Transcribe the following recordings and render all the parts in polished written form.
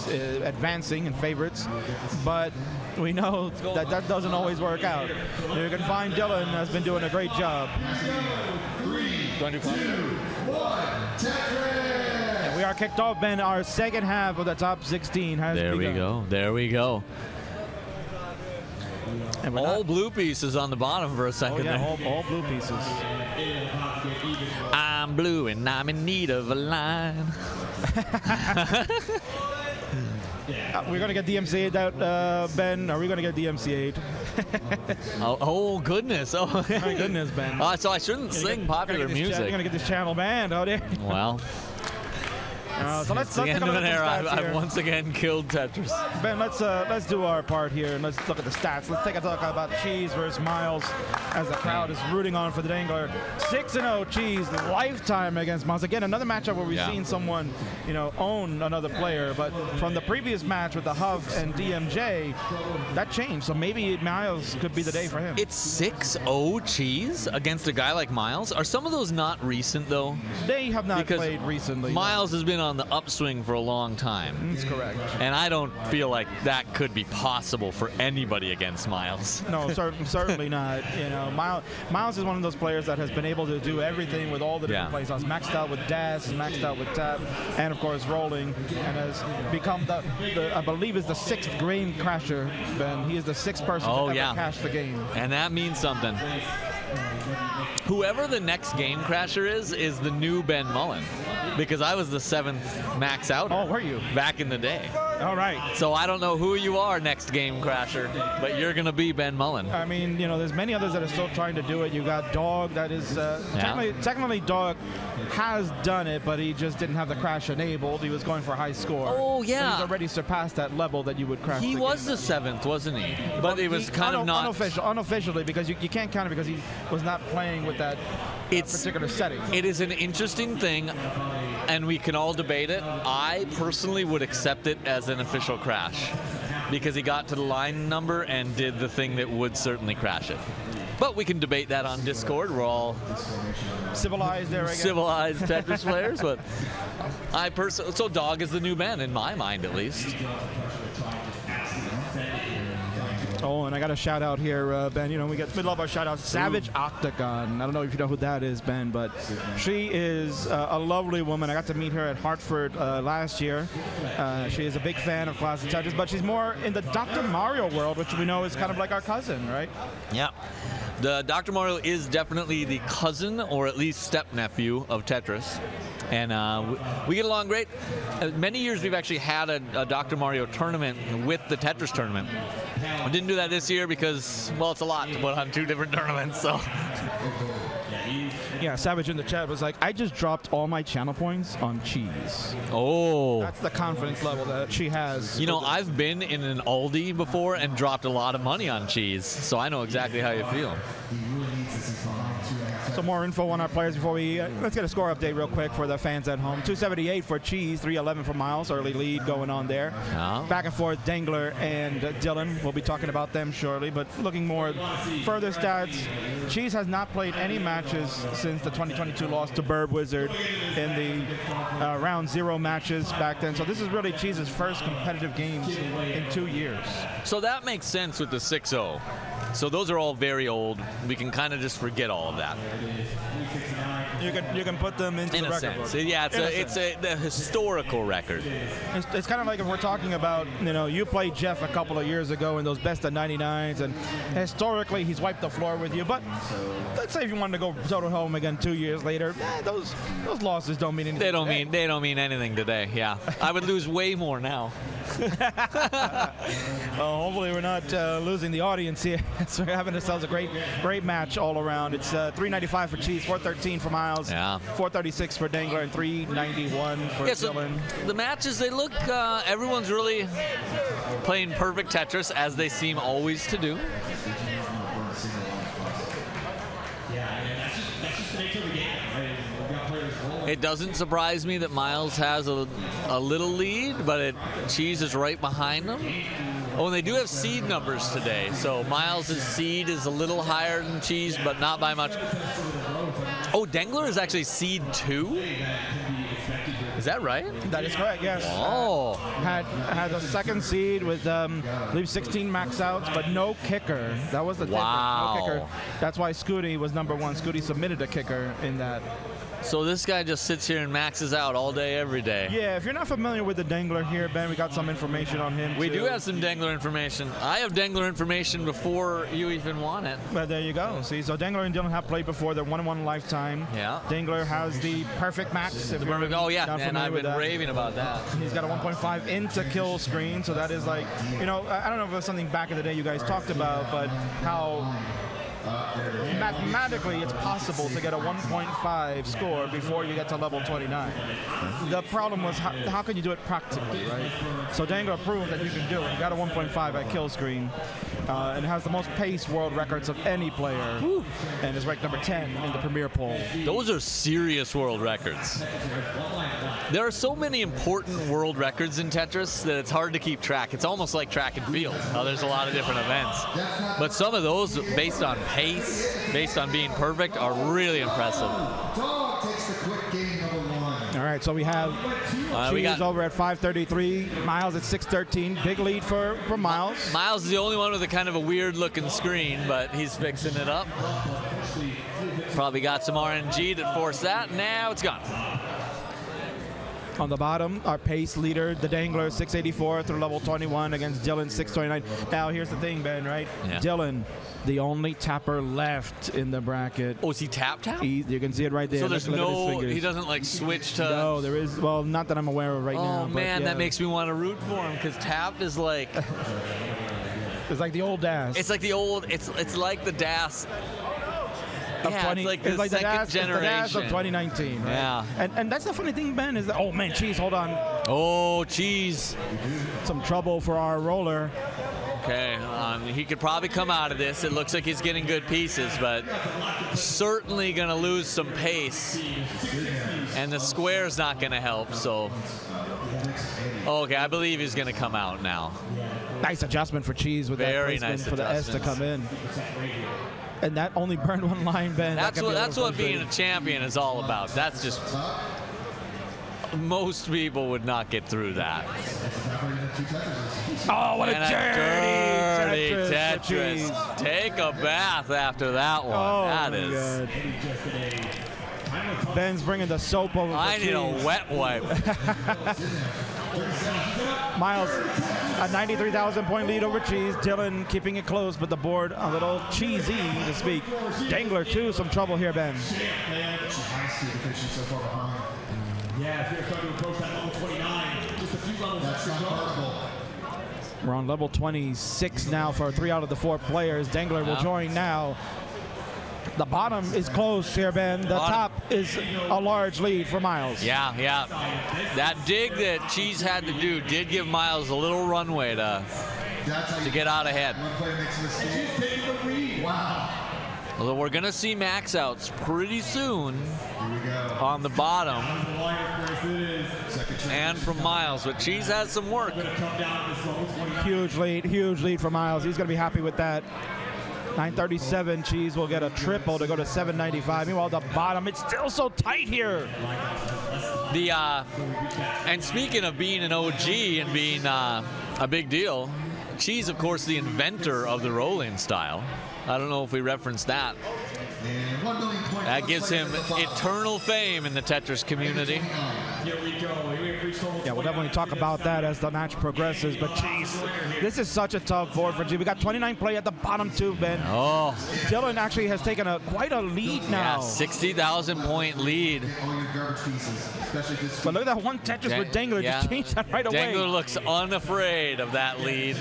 advancing in favorites, but we know that that doesn't always work out. You can find Dillan has been doing a great job. 3, 2, 1, And we are kicked off, Ben. Our second half of the top 16 has begun. There we go. There we go. And all blue pieces on the bottom for a second. Oh, yeah, there. all blue pieces. I'm blue and I'm in need of a line. We're going to get DMCA'd out, Ben. Are we going to get DMCA'd? oh, goodness. Oh, my goodness, Ben. So I shouldn't sing popular music. You're going to get this channel banned out there. Well. So let's take a look at the stats I've here. once again killed Tetris. Ben, let's do our part here and let's look at the stats. Let's take a look about Cheez versus Myles as the crowd is rooting on for the Dengler. 6-0 Cheez, lifetime against Myles. Again, another matchup where we've seen someone, own another player. But from the previous match with the Huff and DMJ, that changed. So maybe Myles could be the day for him. It's 6-0 Cheez against a guy like Myles. Are some of those not recent though? They have not played recently. Myles has been on the upswing for a long time. That's correct. And I don't feel like that could be possible for anybody against Myles. No, certainly not. Myles is one of those players that has been able to do everything with all the different plays. Maxed out with dash, maxed out with tap, and of course rolling, and has become I believe is the 6th game crasher. Ben, he is the 6th person to ever cash the game. And that means something. Whoever the next game crasher is the new Ben Mullen, because I was the 7th max out. Oh, were you? Back in the day. All right. So I don't know who you are next game crasher, but you're going to be Ben Mullen. I mean, there's many others that are still trying to do it. You got Dog that is technically Dog has done it, but he just didn't have the crash enabled. He was going for a high score. Oh, yeah. So he's already surpassed that level that you would crash. He was the 7th, wasn't he? But it was kind of not unofficially, because you can't count it because he was not playing with that particular setting. It is an interesting thing, and we can all debate it. I personally would accept it as an official crash because he got to the line number and did the thing that would certainly crash it. But we can debate that on Discord. We're all civilized there, I guess. Civilized Tetris players, but so Dog is the new Ben in my mind, at least. Oh, and I got a shout out here, Ben. We love our shout outs. Savage Octagon. I don't know if you know who that is, Ben, but she is a lovely woman. I got to meet her at Hartford last year. She is a big fan of Classic Tetris, but she's more in the Dr. Mario world, which we know is kind of like our cousin, right? Yeah. The Dr. Mario is definitely the cousin, or at least step-nephew, of Tetris. And we get along great. Many years we've actually had a Dr. Mario tournament with the Tetris tournament. We didn't do that this year because, well, it's a lot to put on 2 different tournaments, so. Yeah, Savage in the chat was like, I just dropped all my channel points on Cheez. Oh. That's the confidence level that she has. I've been in an Aldi before and dropped a lot of money on Cheez, so I know exactly how you feel. Some more info on our players before we let's get a score update real quick for the fans at home. 278 for Cheez, 311 for Myles. Early lead going on there. Back and forth, Dengler and Dillan. We'll be talking about them shortly, but looking more further stats, Cheez has not played any matches since the 2022 loss to Bird Wizard in the round 0 matches back then. So this is really Cheez's first competitive games in 2 years. So that makes sense with the 6-0. So those are all very old. We can kind of just forget all of that. You can put them into the record book. Yeah, it's a historical record. It's kind of like if we're talking about, you played Jeff a couple of years ago in those best of 99s, and historically he's wiped the floor with you. But let's say if you wanted to go total home again 2 years later, those losses don't mean anything. They don't mean anything today. Yeah, I would lose way more now. Well, hopefully we're not losing the audience here. So we're having ourselves a great match all around. It's 395 for Cheez, 413 for Myles, 436 for Dengler, and 391 for Dylan. So the matches, they look, everyone's really playing perfect Tetris, as they seem always to do. It doesn't surprise me that Myles has a little lead, but Cheez is right behind him. Oh, and they do have seed numbers today, so Myles' seed is a little higher than Cheez, but not by much. Oh, Dengler is actually seed 2? that right? That is correct, yes. Oh. Had a second seed with, I believe, 16 max outs, but no kicker. That was the wow. difference. No kicker. That's why Scooty was number 1. Scooty submitted a kicker in that. So this guy just sits here and maxes out all day, every day. Yeah, if you're not familiar with the Dengler here, Ben, we got some information on him. We too. do have some Dengler information. I have Dengler information before you even want it. But there you go. See, so Dengler and Dillan have played before. They're 1-1 lifetime. Yeah. Dengler has the perfect max. Oh, yeah, and I've been raving about that. He's got a 1.5 into kill screen, so that is like, you know, I don't know if it was something back in the day you guys talked about, but how mathematically it's possible to get a 1.5 score before you get to level 29. The problem was how can you do it practically, right? So Dengler proved that you can do it. You got a 1.5 at kill screen and has the most pace world records of any player. Woo. And is ranked number 10 in the Premier poll. Those are serious world records. There are so many important world records in Tetris that it's hard to keep track. It's almost like track and field. There's a lot of different events. But some of those, based on pace, based on being perfect, are really impressive. All right, so we have Cheez over at 533, Myles at 613. Big lead for Myles. Myles is the only one with a kind of a weird-looking screen, but he's fixing it up. Probably got some RNG that forced that. Now it's gone. On the bottom, our pace leader, the Dengler, 684 through level 21 against Dillan, 629. Now, here's the thing, Ben, right? Yeah. Dillan, the only tapper left in the bracket. Oh, is he tap? You can see it right there. So there's no, he doesn't like switch to. No, there is, well, not that I'm aware of right now. Oh, man, that makes me want to root for him because tap is like. It's like the old DAS. It's like the old, it's like the DAS. Yeah, it's like the second generation. It's the DAS of 2019, right? Yeah. And that's the funny thing, Ben, is that, oh, man, Cheez, hold on. Oh, Cheez. Some trouble for our roller. Okay, he could probably come out of this. It looks like he's getting good pieces, but certainly going to lose some pace. And the square's not going to help, so. Okay, I believe he's going to come out now. Nice adjustment for Cheez with that placement for the S to come in. And that only burned one line, Ben. That's what being a champion is all about. That's just most people would not get through that. Oh, what a dirty Tetris. Take a bath after that one. Oh, that is. God. Ben's bringing the soap over. I need a wet wipe. Myles, a 93,000-point lead over Cheez. Dillan keeping it close, but the board a little cheesy, to speak. Dengler, too, some trouble here, Ben. We're on level 26 now for 3 out of the 4 players. Dengler will join now. The bottom is close here, Ben. The top is a large lead for Myles. Yeah. That dig that Cheez had to do did give Myles a little runway to get out ahead. Although we're going to see max outs pretty soon on the bottom and from Myles, but Cheez has some work. Huge lead for Myles. He's going to be happy with that. 937, Cheez will get a triple to go to 795. Meanwhile, the bottom, it's still so tight here. And speaking of being an OG and being a big deal, Cheez, of course, the inventor of the rolling style. I don't know if we referenced that. That gives him eternal fame in the Tetris community. Yeah, we'll definitely talk about that as the match progresses. But Cheez, this is such a tough board for G. We got 29 play at the bottom too, Ben. Oh. Dillan actually has taken quite a lead now. Yeah, 60,000-point lead. But look at that one Tetris with Dengler. Just changed that right away. Dengler looks unafraid of that lead.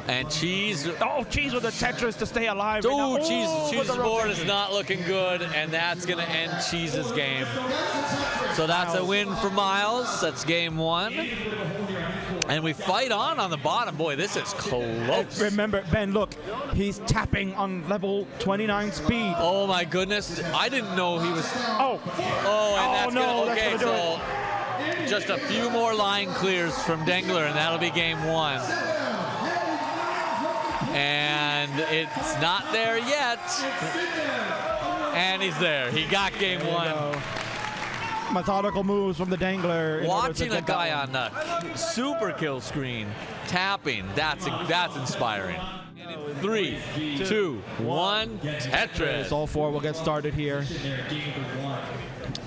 And Cheez. Oh, Cheez with the Tetris to stay alive. Oh, Cheez's board is not looking good, and that's going to end Cheez's game. So that's a win for Myles. That's game 1. And we fight on the bottom. Boy, this is close. Remember, Ben, look, he's tapping on level 29 speed. Oh, my goodness. I didn't know he was. Oh, and that's no. Okay, so just a few more line clears from Dengler, and that'll be game 1. And it's not there yet. And he's there. He got game 1. methodical moves from the Dengler. Watching a guy on the super kill screen tapping, that's inspiring. 3, 2, 1, Tetris. All four will get started here.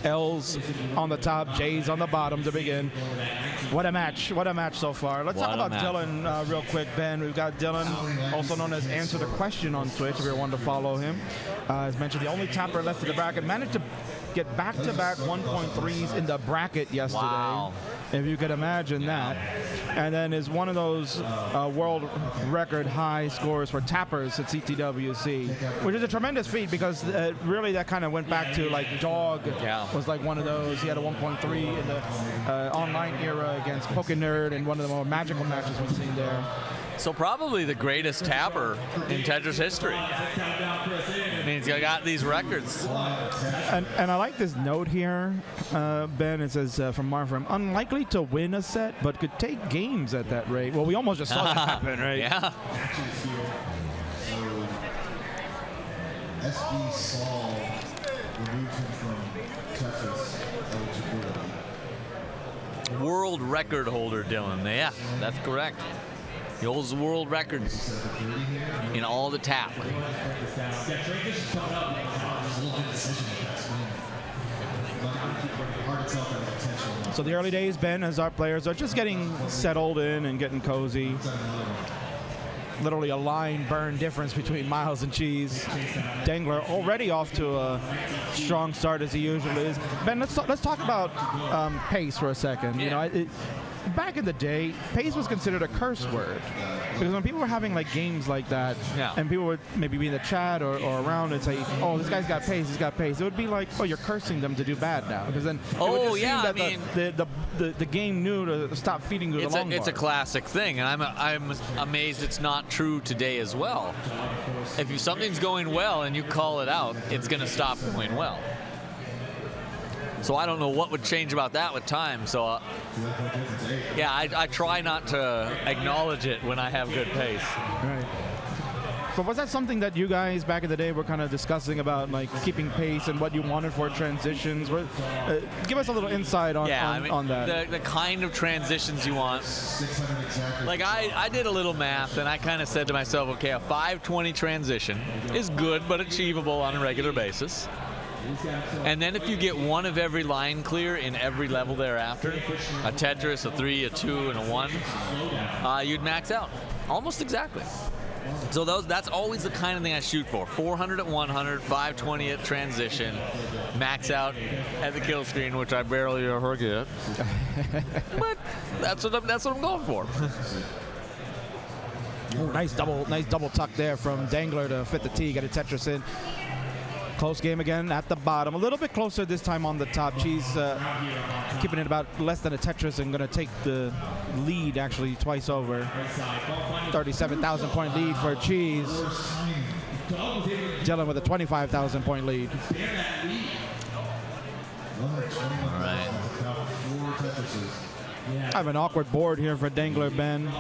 L's on the top, J's on the bottom to begin. What a match so far. Let's talk about Dillan real quick, Ben. We've got Dillan, also known as Answer the Question on Twitch, if you want to follow him. As mentioned, the only tapper left in the bracket. Managed to get back-to-back 1.3s in the bracket yesterday. Wow. If you could imagine that. And then is one of those world record high scores for tappers at CTWC, which is a tremendous feat because really that kind of went back to like Dog was like one of those. He had a 1.3 in the online era against Pokenerd in one of the more magical matches we've seen there. So probably the greatest tapper in Tetris history. I mean, he's got these records. And I like this note here, Ben. It says from Marfram, unlikely to win a set, but could take games at that rate. Well, we almost just saw that happen, right? Yeah. SB Saul removed him from Tetris eligibility. World record holder, Dillan. Yeah, that's correct. He holds the world records in all the tap. So the early days, Ben, as our players are just getting settled in and getting cozy. Literally a line burn difference between Myles and Cheez. Dengler already off to a strong start as he usually is. Ben, let's talk about pace for a second. Yeah. You know, back in the day, pace was considered a curse word because when people were having like games like that, and people would maybe be in the chat or around and say, "Oh, this guy's got pace. He's got pace." It would be like, "Oh, you're cursing them to do bad now," because then it would just seem that the game knew to stop feeding you the long It's a bar. classic thing, and I'm amazed it's not true today as well. If something's going well and you call it out, it's going to stop going well. So I don't know what would change about that with time. So, yeah, I try not to acknowledge it when I have good pace. Right. But was that something that you guys back in the day were kind of discussing about, like keeping pace and what you wanted for transitions? Give us a little insight on that. The kind of transitions you want. Like I did a little math and I kind of said to myself, okay, a 520 transition is good but achievable on a regular basis. And then if you get one of every line clear in every level thereafter, a Tetris, a 3, a 2, and a 1, you'd max out. Almost exactly. So that's always the kind of thing I shoot for. 400 at 100, 520 at transition, max out at the kill screen, which I barely ever get. But that's what I'm going for. Nice double tuck there from Dengler to fit the T, get a Tetris in. Close game again at the bottom. A little bit closer this time on the top. Cheez keeping it about less than a Tetris and going to take the lead actually twice over. 37,000 point lead for Cheez. Dillan with a 25,000 point lead. All right. I have an awkward board here for Dengler, Ben.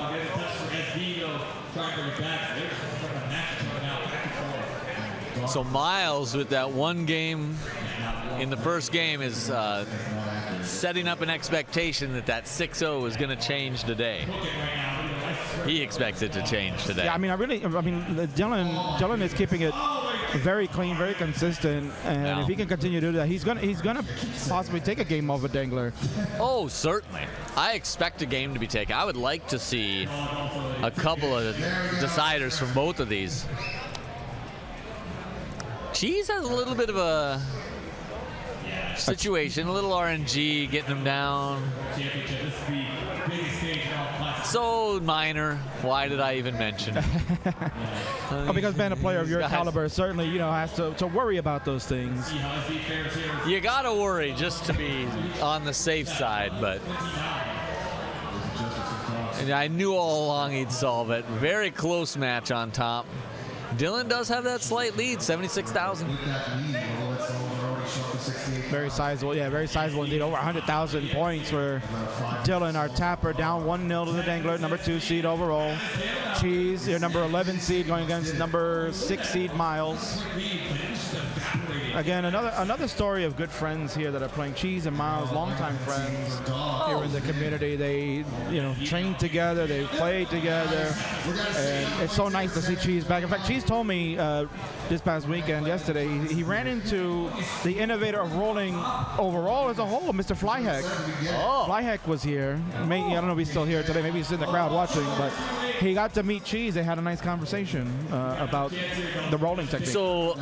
So Myles, with that one game in the first game, is setting up an expectation that 6-0 is going to change today. He expects it to change today. Yeah, I mean, Dillan is keeping it very clean, very consistent, and if he can continue to do that, he's gonna possibly take a game over Dengler. Oh, certainly. I expect a game to be taken. I would like to see a couple of deciders from both of these. Cheez has a little bit of a situation, a little RNG, getting him down. So minor. Why did I even mention it? Well, because being a player of your caliber certainly, has to worry about those things. You gotta worry just to be on the safe side, but I knew all along he'd solve it. Very close match on top. Dillan does have that slight lead, 76,000. Very sizable, yeah, very sizable indeed. Over 100,000 points for Dillan, our tapper, down 1-0 to the Dengler, number 2 seed overall. Cheez, your number 11 seed, going against number 6 seed Myles. Again, another story of good friends here that are playing. Cheez and Myles, longtime friends here in the community. They, train together, they play together, and it's so nice to see Cheez back. In fact, Cheez told me this past weekend, yesterday, he ran into the innovator of rolling overall as a whole, Mr. Flyheck. Oh. Flyheck was here. I don't know if he's still here today. Maybe he's in the crowd watching, but he got to meet Cheez. They had a nice conversation about the rolling technique. So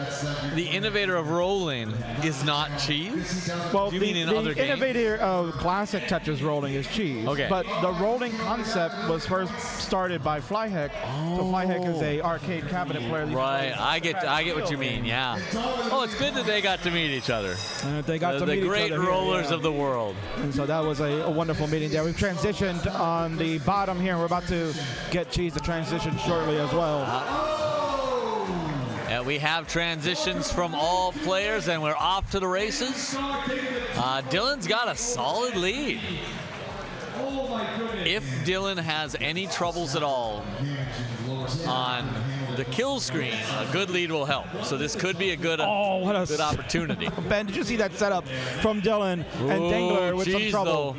the innovator of rolling is not Cheez? Well, you mean in other the innovator of classic Tetris rolling is Cheez. Okay. But the rolling concept was first started by Flyheck. So Flyheck is a arcade cabinet player. Right. I get what you mean. Yeah. Oh, it's good that they got to meet each other. They got to meet the great each other rollers here, of the world. And so that was a wonderful meeting there. We've transitioned on the bottom here. We're about to get Cheez to transition shortly as well. And we have transitions from all players, and we're off to the races. Dillan's got a solid lead. If Dillan has any troubles at all on the kill screen, a good lead will help. So this could be a good opportunity. Ben, did you see that setup from Dillan and Dengler with some Cheez, trouble? Though.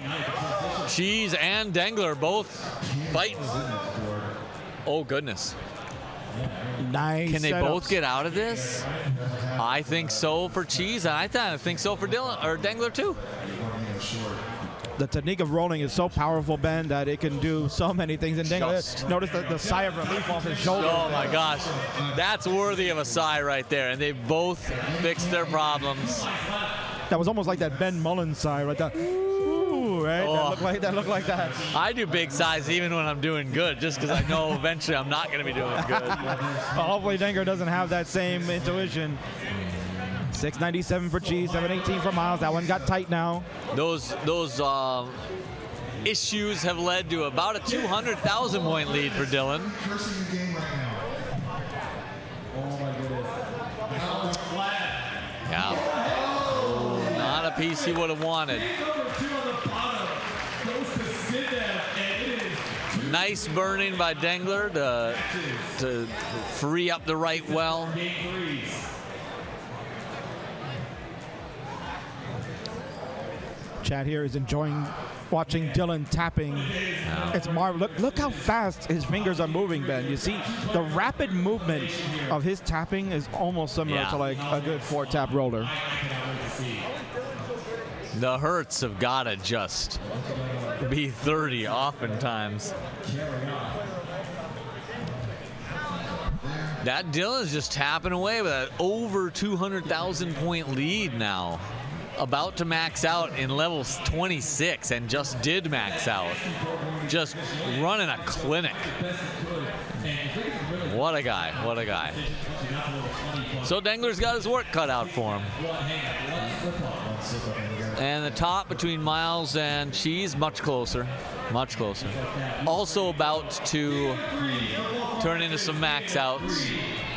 Cheez and Dengler both fighting. Oh, goodness. Nice. Can they setups. both get out of this? I think so for Cheez, and I think so for Dillan or Dengler too. The technique of rolling is so powerful, Ben, that it can do so many things. And Dengler, notice the sigh of relief off his shoulder. Oh my gosh, that's worthy of a sigh right there. And they both fixed their problems. That was almost like that Ben Mullen sigh right there. Ooh, right? Oh. That looked like that. I do big sighs even when I'm doing good, just because I know eventually I'm not going to be doing good. Well, hopefully Dengler doesn't have that same intuition. 697 for Cheez, 718 for Myles. That one got tight now. Those issues have led to about a 200,000 point lead for Dillan. Yeah. Oh, not a piece he would have wanted. Nice burning by Dengler to free up the right well. Chad here is enjoying watching Dillan tapping. Wow. It's marvelous. Look how fast his fingers are moving, Ben. You see the rapid movement of his tapping is almost similar to like a good 4-tap roller. The hertz have got to just be 30 oftentimes. That Dillan's just tapping away with an over 200,000 point lead now. About to max out in level 26 and just did max out. Just running a clinic. What a guy, what a guy. So Dengler's got his work cut out for him. And the top between Myles and Cheez, much closer, much closer. Also about to turn into some max outs.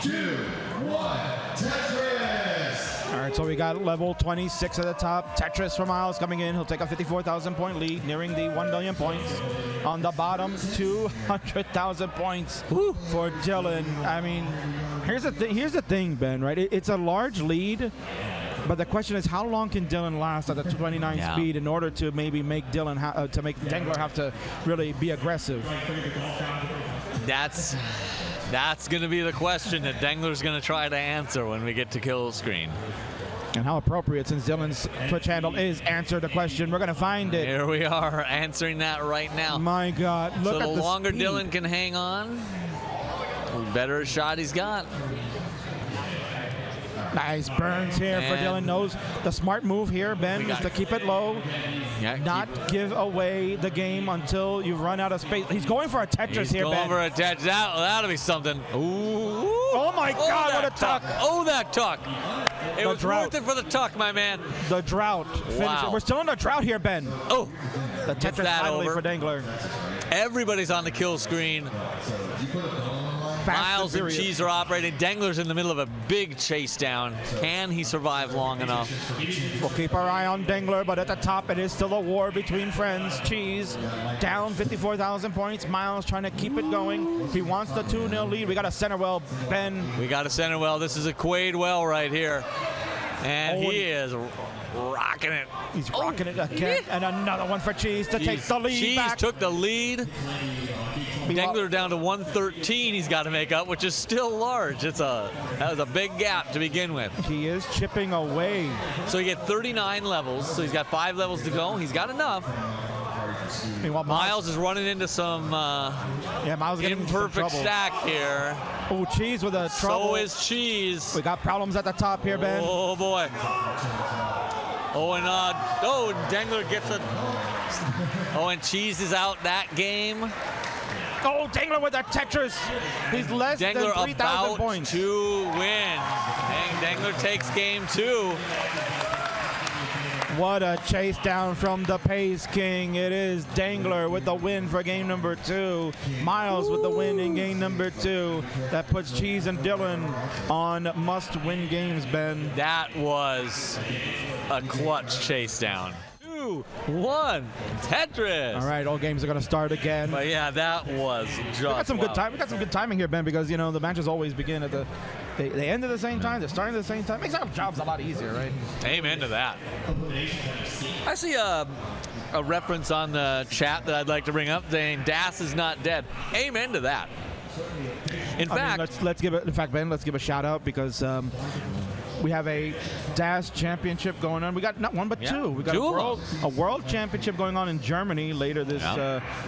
2, 1, Tetris! All right, so we got level 26 at the top. Tetris for Myles coming in. He'll take a 54,000 point lead, nearing the 1 million points. On the bottom, 200,000 points for Dillan. I mean, here's the thing, Ben, right? It's a large lead, but the question is, how long can Dillan last at the 29 speed in order to maybe make Dengler have to really be aggressive? That's going to be the question that Dengler's going to try to answer when we get to kill screen. And how appropriate, since Dillan's Twitch handle is answer the question. We're going to find it. Here we are answering that right now. My God. Look at the longer speed. Dillan can hang on, the better a shot he's got. Nice burns here for Dillan. Knows the smart move here, Ben, is to keep it low. Yeah, not give away the game until you run out of space. He's going for a Tetris here, Ben. He's going for a Tetris. That'll be something. Ooh. Oh, my God, what a tuck. Oh, that tuck. It was worth it for the tuck, my man. The drought. Wow. We're still in the drought here, Ben. Oh. The Tetris finally over for Dengler. Everybody's on the kill screen. Myles and furious. Cheez are operating. Dengler's in the middle of a big chase down. Can he survive long enough? We'll keep our eye on Dengler, but at the top it is still a war between friends. Cheez down 54,000 points. Myles trying to keep it going. He wants the 2-0 lead. We got a center well, Ben. We got a center well. This is a Quaid well right here. And he is rocking it. He's rocking it again. And another one for Cheez to take the lead Cheez back. took the lead. Dengler down to 113 he's got to make up, which is still large. That was a big gap to begin with. He is chipping away. So he get 39 levels, so he's got 5 levels to go. He's got enough. Meanwhile, Myles is running into some Myles getting into some imperfect trouble. stack here. Oh, Cheez with a trouble. So is Cheez. We got problems at the top here, Ben. Oh boy. And Dengler gets a. Oh, and Cheez is out that game. Oh, Dengler with the Tetris. He's less Dengler than 3,000 about points. to win. Dengler takes game 2. What a chase down from the Pace King. It is Dengler with the win for game number 2. Myles with the win in game number 2. That puts Cheez and Dillan on must-win games, Ben. That was a clutch chase down. 2-1 Tetris. All right, all games are going to start again. But yeah, that was just. We got some wow. good time. We got some good timing here, Ben, because the matches always begin at they end at the same time. They're starting at the same time. Makes our jobs a lot easier, right? Amen to that. I see a reference on the chat that I'd like to bring up saying Das is not dead. Amen to that. In fact, let's give it. In fact, Ben, let's give a shout out because we have a DAS championship going on. We got not one but two. We got a world championship going on in Germany later this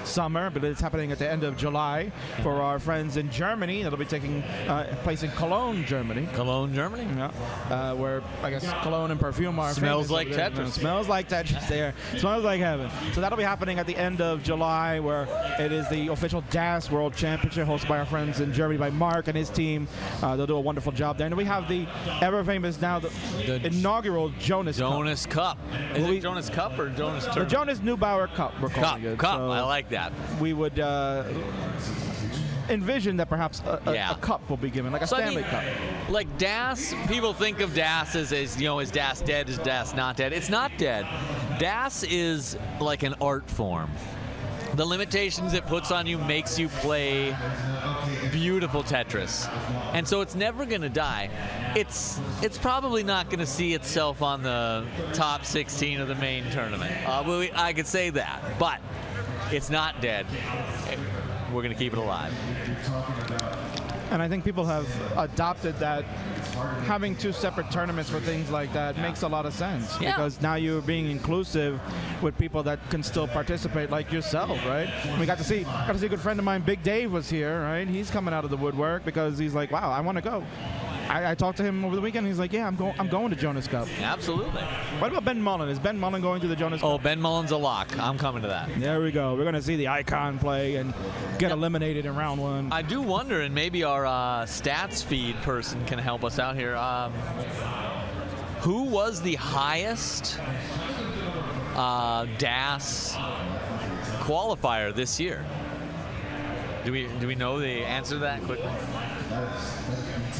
summer, but it's happening at the end of July for our friends in Germany. It'll be taking place in Cologne, Germany. Cologne, Germany. Yeah, where I guess cologne and perfume are. Smells like Tetris. Smells like Tetris there. Smells like heaven. So that'll be happening at the end of July, where it is the official DAS World Championship hosted by our friends in Germany, by Mark and his team. They'll do a wonderful job there. And we have the ever-famous now the inaugural Jonas Cup. Is it Jonas Cup or Jonas Tournament? The Jonas Neubauer Cup, we're calling it. Cup. So I like that. We would envision that perhaps a cup will be given, like a Stanley Cup. Like DAS, people think of DAS as is DAS dead? Is DAS not dead? It's not dead. DAS is like an art form. The limitations it puts on you makes you play beautiful Tetris. And so it's never going to die. It's probably not going to see itself on the top 16 of the main tournament. I could say that, but it's not dead. We're going to keep it alive. And I think people have adopted that. Having two separate tournaments for things like that makes a lot of sense because now you're being inclusive with people that can still participate, like yourself, right? We got to see a good friend of mine, Big Dave, was here, right? He's coming out of the woodwork because he's like, wow, I want to go. I talked to him over the weekend. He's like, yeah, I'm going to Jonas Cup. Absolutely. What about Ben Mullen? Is Ben Mullen going to the Jonas Cup? Oh, Ben Mullen's a lock. I'm coming to that. There we go. We're going to see the icon play and get eliminated in round one. I do wonder, and maybe our stats feed person can help us out here. Who was the highest DAS qualifier this year? Do we know the answer to that quickly?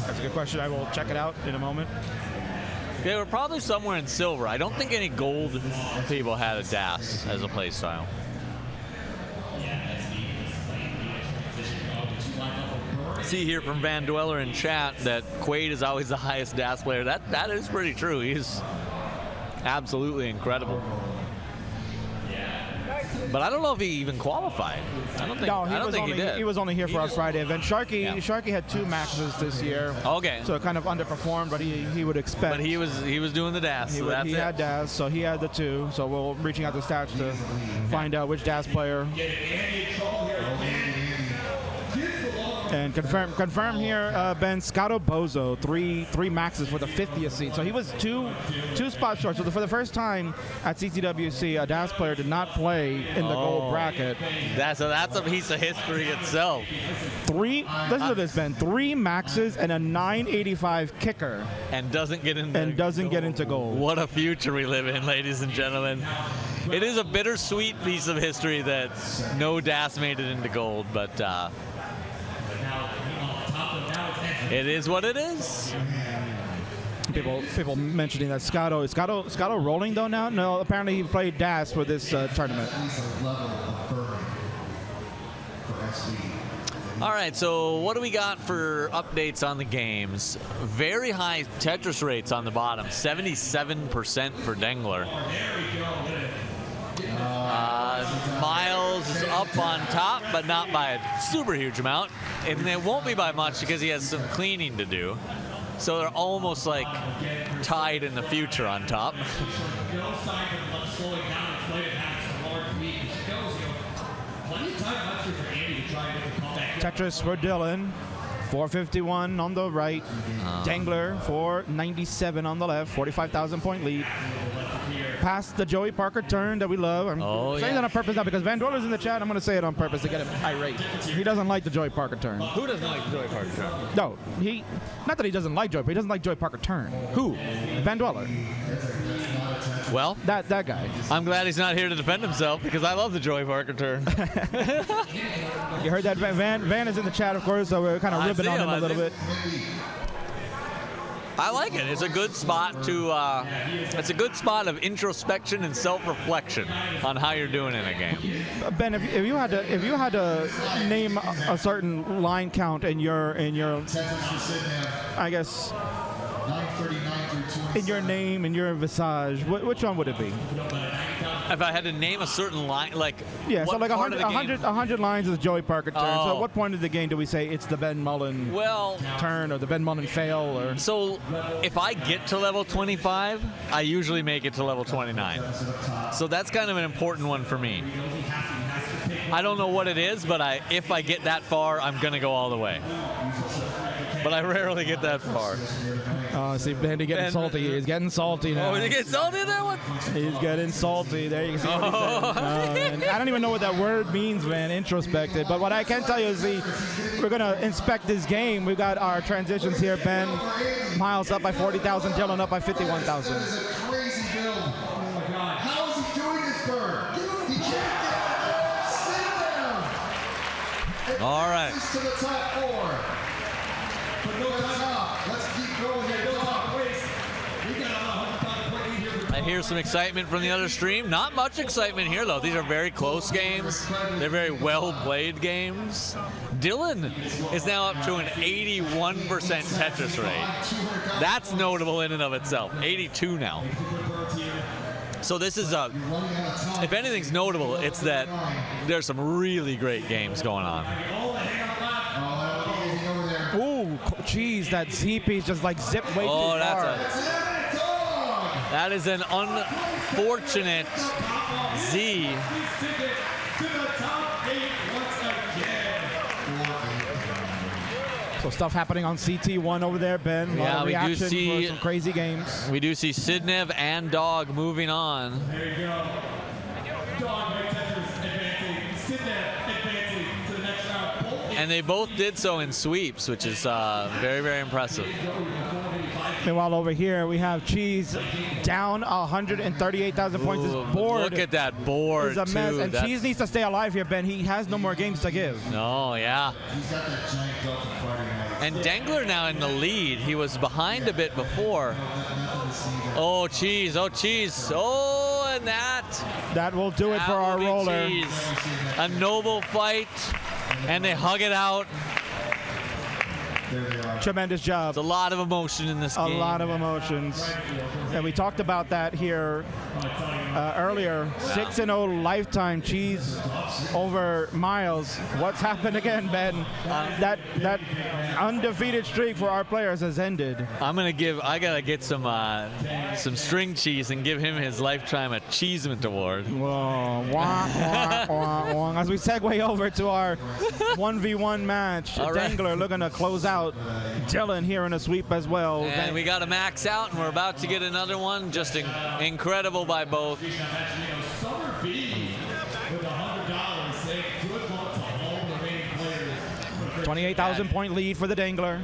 That's a good question. I will check it out in a moment. They were probably somewhere in silver. I don't think any gold people had a DAS as a play style. See here from Van Dweller in chat that Quaid is always the highest DAS player. That is pretty true. He's absolutely incredible. But I don't know if he even qualified. I don't think he did. He was only here for our Friday event. Sharky had 2 maxes this year. Okay. So it kind of underperformed, but he would expect. But he was doing the DAS. He had DAS, so he had the 2. So we're reaching out to stats to find out which DAS player. And confirm here, Ben, Scotto Bozo, three maxes for the 50th seed. So he was two spots short. So for the first time at CTWC, a DAS player did not play in the gold bracket. That's a piece of history itself. Listen to this, Ben. 3 maxes and a 985 kicker. And doesn't get into gold. What a future we live in, ladies and gentlemen. It is a bittersweet piece of history that no DAS made it into gold, but It is what it is. People mentioning that Scotto rolling though now? No, apparently he played DAS for this tournament. All right, so what do we got for updates on the games? Very high Tetris rates on the bottom, 77% for Dengler. Myles is up on top, but not by a super huge amount. And it won't be by much because he has some cleaning to do. So they're almost like tied in the future on top. Tetris for Dillan, 451 on the right. Dengler for 97 on the left, 45,000 point lead. Past the Joey Parker turn that we love. I'm saying that on purpose now because Van Dweller's in the chat. I'm going to say it on purpose to get him irate. He doesn't like the Joey Parker turn. Who doesn't like the Joey Parker turn? No, not that he doesn't like Joey, but he doesn't like Joey Parker turn. Who? Van Dweller. Well, that guy. I'm glad he's not here to defend himself because I love the Joey Parker turn. You heard that? Van is in the chat, of course, so we're kind of ribbing on him a little bit. I like it. It's a good spot to. It's a good spot of introspection and self-reflection on how you're doing in a game. Ben, if you had to name a certain line count in your, I guess, in your name, in your visage, which one would it be? If I had to name a certain line, like so like 100 lines is Joey Parker turn. So at what point of the game do we say it's the Ben Mullen turn or the Ben Mullen fail? Or so if I get to level 25, I usually make it to level 29. So that's kind of an important one for me. I don't know what it is, but if I get that far, I'm gonna go all the way. But I rarely get that far. See, Bendy getting salty. He's getting salty now. Oh, is he getting salty in that one? He's getting salty. There you can see what he said. I don't even know what that word means, man, introspected. But what I can tell you is we're going to inspect this game. We've got our transitions here. Ben, Myles up by 40,000. Dillan up by 51,000. Crazy build. Oh my God. How is he doing this, Bird? He can't get it. Sit down. All right. To the top four. But no top. Let's keep going here. No top. I hear some excitement from the other stream. Not much excitement here, though. These are very close games. They're very well-played games. Dillan is now up to an 81% Tetris rate. That's notable in and of itself. 82 now. So this is if anything's notable, it's that there's some really great games going on. Ooh, Cheez, that Z piece just like zipped way too far. That is an unfortunate Z. So stuff happening on CT1 over there, Ben. A lot of reaction for some crazy games. We do see Sidnev and Dog moving on. There you go. Dog advancing. Sidnev advancing to the next round. And they both did so in sweeps, which is very, very impressive. Meanwhile, over here, we have Cheez down 138,000 points. His board. Look at that board, is a mess. too. And Cheez needs to stay alive here, Ben. He has no more games to give. Oh, yeah. And Dengler now in the lead. He was behind a bit before. Oh, Cheez. Oh, Cheez. Oh, and that will do it for our roller. Cheez. A noble fight, and they hug it out. Tremendous job. It's a lot of emotion in this game. A lot of emotions. And we talked about that here earlier. 6-0 lifetime Cheez over Myles. What's happened again, Ben? That undefeated streak for our players has ended. I gotta get some string cheese and give him his lifetime achievement award. Whoa. Wah, wah, wah, wah. As we segue over to our 1v1 match, Dengler looking to close out Dillan here in a sweep as well. And we got a max out, and we're about to get another one. Just incredible by both. 28,000 point lead for the Dengler.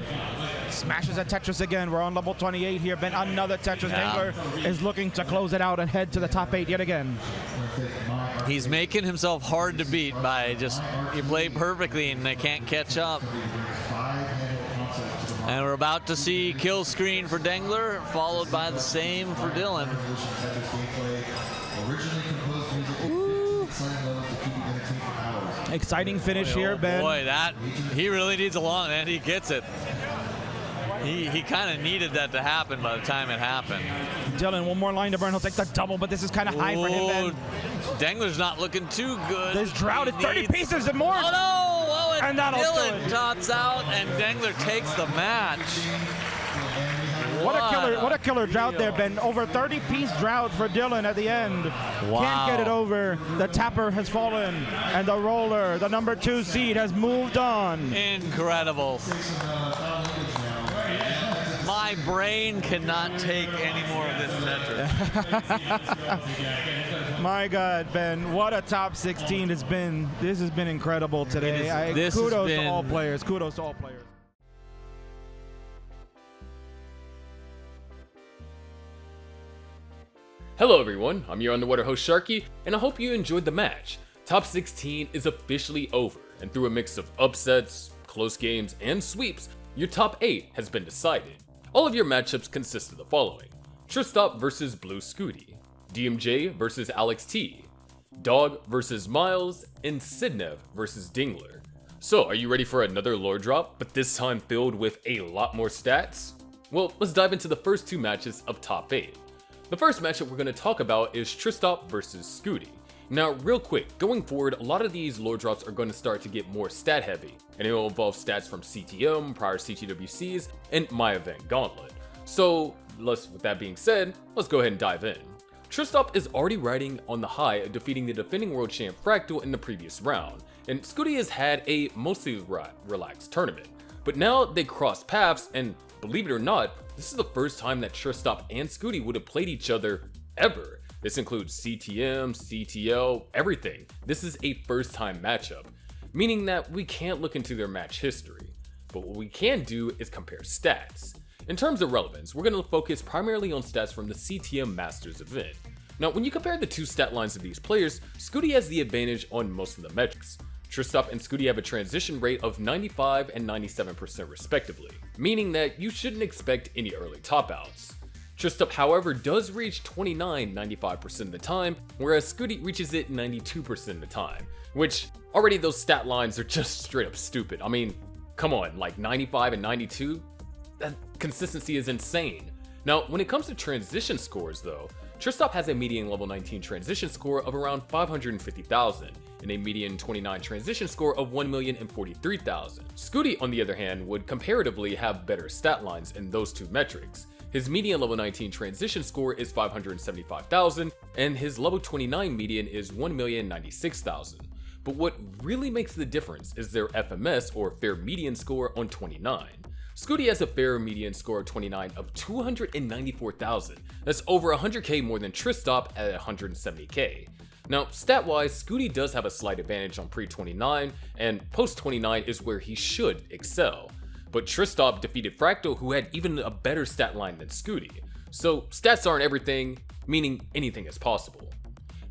Smashes at Tetris again. We're on level 28 here. Ben, another Tetris. Dengler is looking to close it out and head to the top 8 yet again. He's making himself hard to beat by you play perfectly and they can't catch up. And we're about to see kill screen for Dengler, followed by the same for Dillan. Exciting finish here, Ben. Boy, he really needs a long, and he gets it. He kind of needed that to happen by the time it happened. Dillan, one more line to burn. He'll take the double, but this is kind of high for him, Ben. Dengler's not looking too good. This drought is 30 pieces and more. Oh, no! Oh, and Dillan tots out, and Dengler takes the match. What a killer drought there, Ben. Over 30-piece drought for Dillan at the end. Wow. Can't get it over. The tapper has fallen, and the roller, the number 2 seed, has moved on. Incredible. My brain cannot take any more of this Tetris. My God, Ben, what a top 16 it's been. This has been incredible today. Kudos to all players. Kudos to all players. Hello everyone, I'm your underwater host Sharky, and I hope you enjoyed the match. Top 16 is officially over, and through a mix of upsets, close games, and sweeps, your top 8 has been decided. All of your matchups consist of the following: Tristop vs Blue Scooty, DMJ vs Alex T, Dog vs Myles, and Sidnev vs Dengler. So are you ready for another lore drop, but this time filled with a lot more stats? Well, let's dive into the first 2 matches of top 8. The first matchup we're going to talk about is Tristop vs Scooty. Now, real quick, going forward, a lot of these lore drops are going to start to get more stat heavy, and it will involve stats from CTM, prior CTWCs, and My Event Gauntlet. So, with that being said, let's go ahead and dive in. Tristop is already riding on the high of defeating the defending world champ Fractal in the previous round, and Scooty has had a mostly relaxed tournament. But now they cross paths, and believe it or not, this is the first time that Tristop and Scooty would have played each other ever. This includes CTM, CTL, everything. This is a first time matchup, meaning that we can't look into their match history. But what we can do is compare stats. In terms of relevance, we're going to focus primarily on stats from the CTM Masters event. Now, when you compare the 2 stat lines of these players, Scooty has the advantage on most of the metrics. Tristop and Scooty have a transition rate of 95 and 97% respectively, meaning that you shouldn't expect any early top outs. Tristop, however, does reach 29 95% of the time, whereas Scooty reaches it 92% of the time, which already those stat lines are just straight up stupid. I mean, come on, like 95 and 92? That consistency is insane. Now, when it comes to transition scores though, Tristop has a median level 19 transition score of around 550,000, and a median 29 transition score of 1,043,000. Scooty, on the other hand, would comparatively have better stat lines in those 2 metrics. His median level 19 transition score is 575,000, and his level 29 median is 1,096,000. But what really makes the difference is their FMS, or fair median score, on 29. Scooty has a fair median score of 29 of 294,000. That's over 100k more than Tristop at 170k. Now, stat-wise, Scooty does have a slight advantage on pre-29, and post-29 is where he should excel. But Tristop defeated Fractal, who had even a better stat line than Scooty. So stats aren't everything, meaning anything is possible.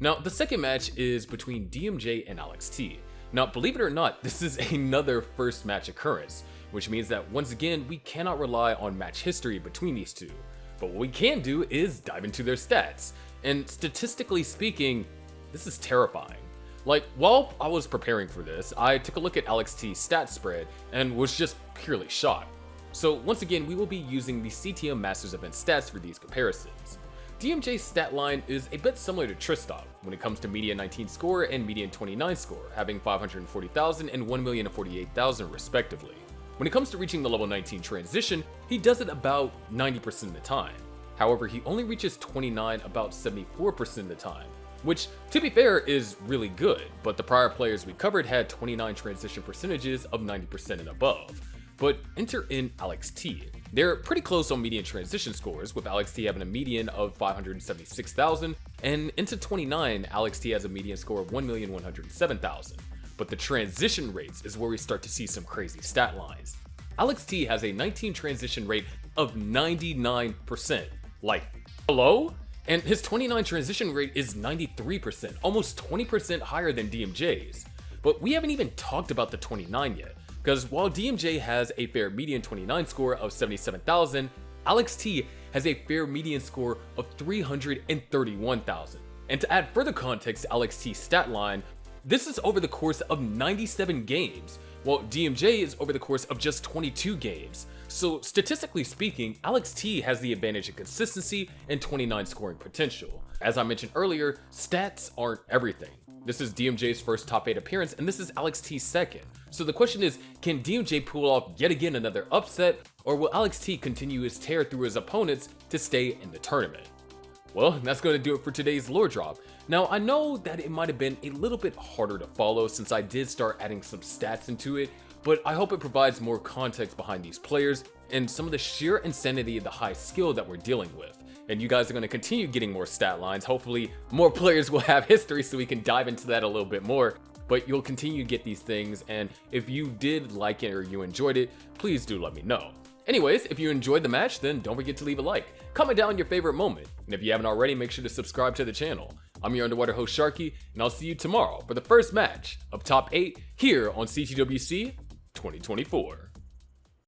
Now, the second match is between DMJ and Alex T. Now, believe it or not, this is another first match occurrence, which means that once again, we cannot rely on match history between these two. But what we can do is dive into their stats. And statistically speaking, this is terrifying. Like, while I was preparing for this, I took a look at Alex T's stat spread and was just purely shocked. So once again, we will be using the CTM Masters event stats for these comparisons. DMJ's stat line is a bit similar to Tristop when it comes to median 19 score and median 29 score, having 540,000 and 1,048,000 respectively. When it comes to reaching the level 19 transition, he does it about 90% of the time. However, he only reaches 29 about 74% of the time, which, to be fair, is really good, but the prior players we covered had 29 transition percentages of 90% and above. But enter in Alex T. They're pretty close on median transition scores, with Alex T having a median of 576,000, and into 29, Alex T has a median score of 1,107,000. But the transition rates is where we start to see some crazy stat lines. Alex T has a 19 transition rate of 99%. Like, hello? And his 29 transition rate is 93%, almost 20% higher than DMJ's. But we haven't even talked about the 29 yet, because while DMJ has a fair median 29 score of 77,000, Alex T has a fair median score of 331,000. And to add further context to Alex T's stat line, this is over the course of 97 games, while DMJ is over the course of just 22 games. So statistically speaking, Alex T has the advantage in consistency and 29 scoring potential. As I mentioned earlier, stats aren't everything. This is DMJ's first top 8 appearance, and this is Alex T's second. So the question is, can DMJ pull off yet again another upset, or will Alex T continue his tear through his opponents to stay in the tournament? Well, that's going to do it for today's lore drop. Now, I know that it might have been a little bit harder to follow since I did start adding some stats into it, but I hope it provides more context behind these players and some of the sheer insanity of the high skill that we're dealing with. And you guys are going to continue getting more stat lines. Hopefully, more players will have history so we can dive into that a little bit more. But you'll continue to get these things, and if you did like it or you enjoyed it, please do let me know. Anyways, if you enjoyed the match, then don't forget to leave a like, comment down your favorite moment, and if you haven't already, make sure to subscribe to the channel. I'm your underwater host Sharky, and I'll see you tomorrow for the first match of Top 8 here on CTWC 2024.